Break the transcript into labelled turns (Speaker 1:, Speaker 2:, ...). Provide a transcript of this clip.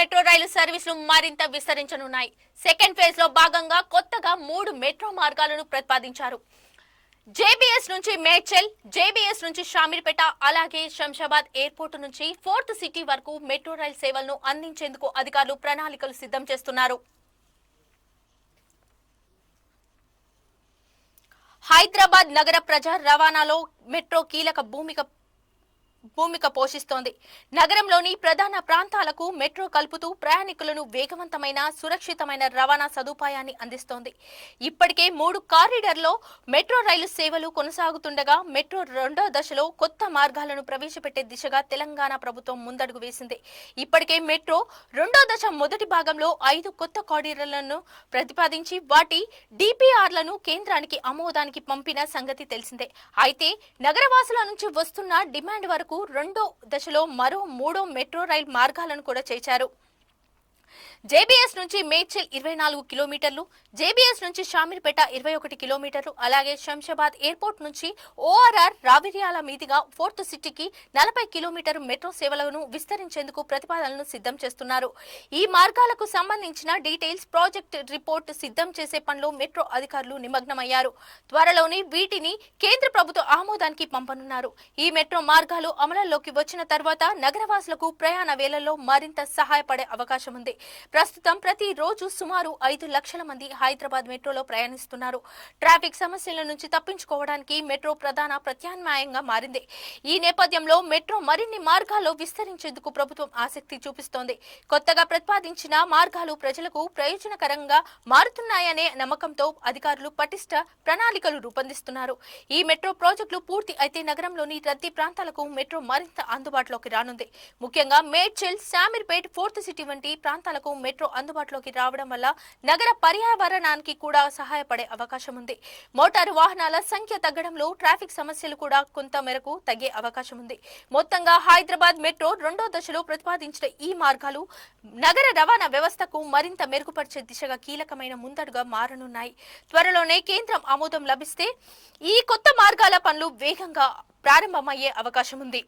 Speaker 1: Metro రైలు సర్వీసులు మరింత విస్తరించనున్నాయి. Second phase లో భాగంగా కొత్తగా 3 మెట్రో మార్గాలను ప్రతిపాదించారు. జేబీఎస్ నుంచి మేడ్చల్, జేబీఎస్ నుంచి షామీర్పేట, అలాగే శంషాబాద్ ఎయిర్పోర్టు నుంచి ఫోర్త్ సిటీ వరకు మెట్రో రైలు సేవలను అందించేందుకు అధికారులు ప్రణాళికలు సిద్ధం చేస్తున్నారు. హైదరాబాద్ నగర ప్రజా రవాణాలో మెట్రో కీలక భూమిక పోషిస్తోంది. నగరంలోని ప్రధాన ప్రాంతాలకు మెట్రో కలుపుతూ ప్రయాణికులను వేగవంతమైన, సురక్షితమైన రవాణా సదుపాయాన్ని అందిస్తోంది. ఇప్పటికే 3 కారిడార్లో మెట్రో రైలు సేవలు కొనసాగుతుండగా మెట్రో రెండో దశలో కొత్త మార్గాలను ప్రవేశపెట్టే దిశగా తెలంగాణ ప్రభుత్వం ముందడుగు వేసింది. ఇప్పటికే మెట్రో రెండో దశ మొదటి భాగంలో 5 కొత్త కారిడార్లను ప్రతిపాదించి వాటి డిపిఆర్లను కేంద్రానికి ఆమోదానికి పంపిన సంగతి తెలిసిందే. అయితే నగరవాసుల నుంచి వస్తున్న డిమాండ్ వరకు రెండో దశలో మరో 3 మెట్రో రైల్ మార్గాలను కూడా చేర్చారు. జేబీఎస్ నుంచి మేడ్చల్ 24 కిలోమీటర్లు, జేబీఎస్ నుంచి షామీర్పేట 21 కిలోమీటర్లు, అలాగే శంషాబాద్ ఎయిర్పోర్ట్ నుంచి ఓఆర్ఆర్ రావిర్యాల మీదుగా ఫోర్త్ సిటీకి 40 కిలోమీటర్ మెట్రో సేవలను విస్తరించేందుకు ప్రతిపాదనలు సిద్ధం చేస్తున్నారు. ఈ మార్గాలకు సంబంధించిన డీటెయిల్స్ ప్రాజెక్ట్ రిపోర్ట్ సిద్ధం చేసే పనిలో మెట్రో అధికారులు నిమగ్నమయ్యారు. త్వరలోనే వీటిని కేంద్ర ప్రభుత్వ ఆమోదానికి పంపనున్నారు. ఈ మెట్రో మార్గాలు అమలులోకి వచ్చిన తర్వాత నగరవాసులకు ప్రయాణ వేళల్లో మరింత సహాయపడే అవకాశం ఉంది. ప్రస్తుతం ప్రతిరోజు సుమారు 5 లక్షల మంది హైదరాబాద్ మెట్రోలో ప్రయాణిస్తున్నారు. ట్రాఫిక్ సమస్యల నుంచి తప్పించుకోవడానికి మెట్రో ప్రధాన ప్రత్యామ్నాయంగా మారింది. ఈ నేపథ్యంలో మెట్రో మరిన్ని మార్గాల్లో విస్తరించేందుకు ప్రభుత్వం ఆసక్తి చూపిస్తోంది. కొత్తగా ప్రతిపాదించిన మార్గాలు ప్రజలకు ప్రయోజనకరంగా మారుతున్నాయనే నమ్మకంతో అధికారులు పటిష్ట ప్రణాళికలు రూపొందిస్తున్నారు. ఈ మెట్రో ప్రాజెక్టులు పూర్తి అయితే నగరంలోని రద్దీ ప్రాంతాలకు మెట్రో మరింత అందుబాటులోకి రానుంది. ముఖ్యంగా మేడ్చల్, శామీర్పేట్, ఫోర్త్ సిటీ వంటి ప్రాంతాలకు మెట్రో అందుబాటులోకి రావడం వల్ల నగర పర్యావరణానికి కూడా సహాయపడే అవకాశం ఉంది. మోటారు వాహనాల సంఖ్య తగ్గడంలో ట్రాఫిక్ సమస్యలు కూడా కొంత మేరకు తగ్గే అవకాశం ఉంది. మొత్తంగా హైదరాబాద్ మెట్రో రెండో దశలో ప్రతిపాదించిన ఈ మార్గాలు నగర రవాణా వ్యవస్థకు మరింత మెరుగుపరిచే దిశగా కీలకమైన ముందడుగా మారనున్నాయి. త్వరలోనే కేంద్రం ఆమోదం లభిస్తే ఈ కొత్త మార్గాల పనులు వేగంగా ప్రారంభమయ్యే అవకాశం ఉంది.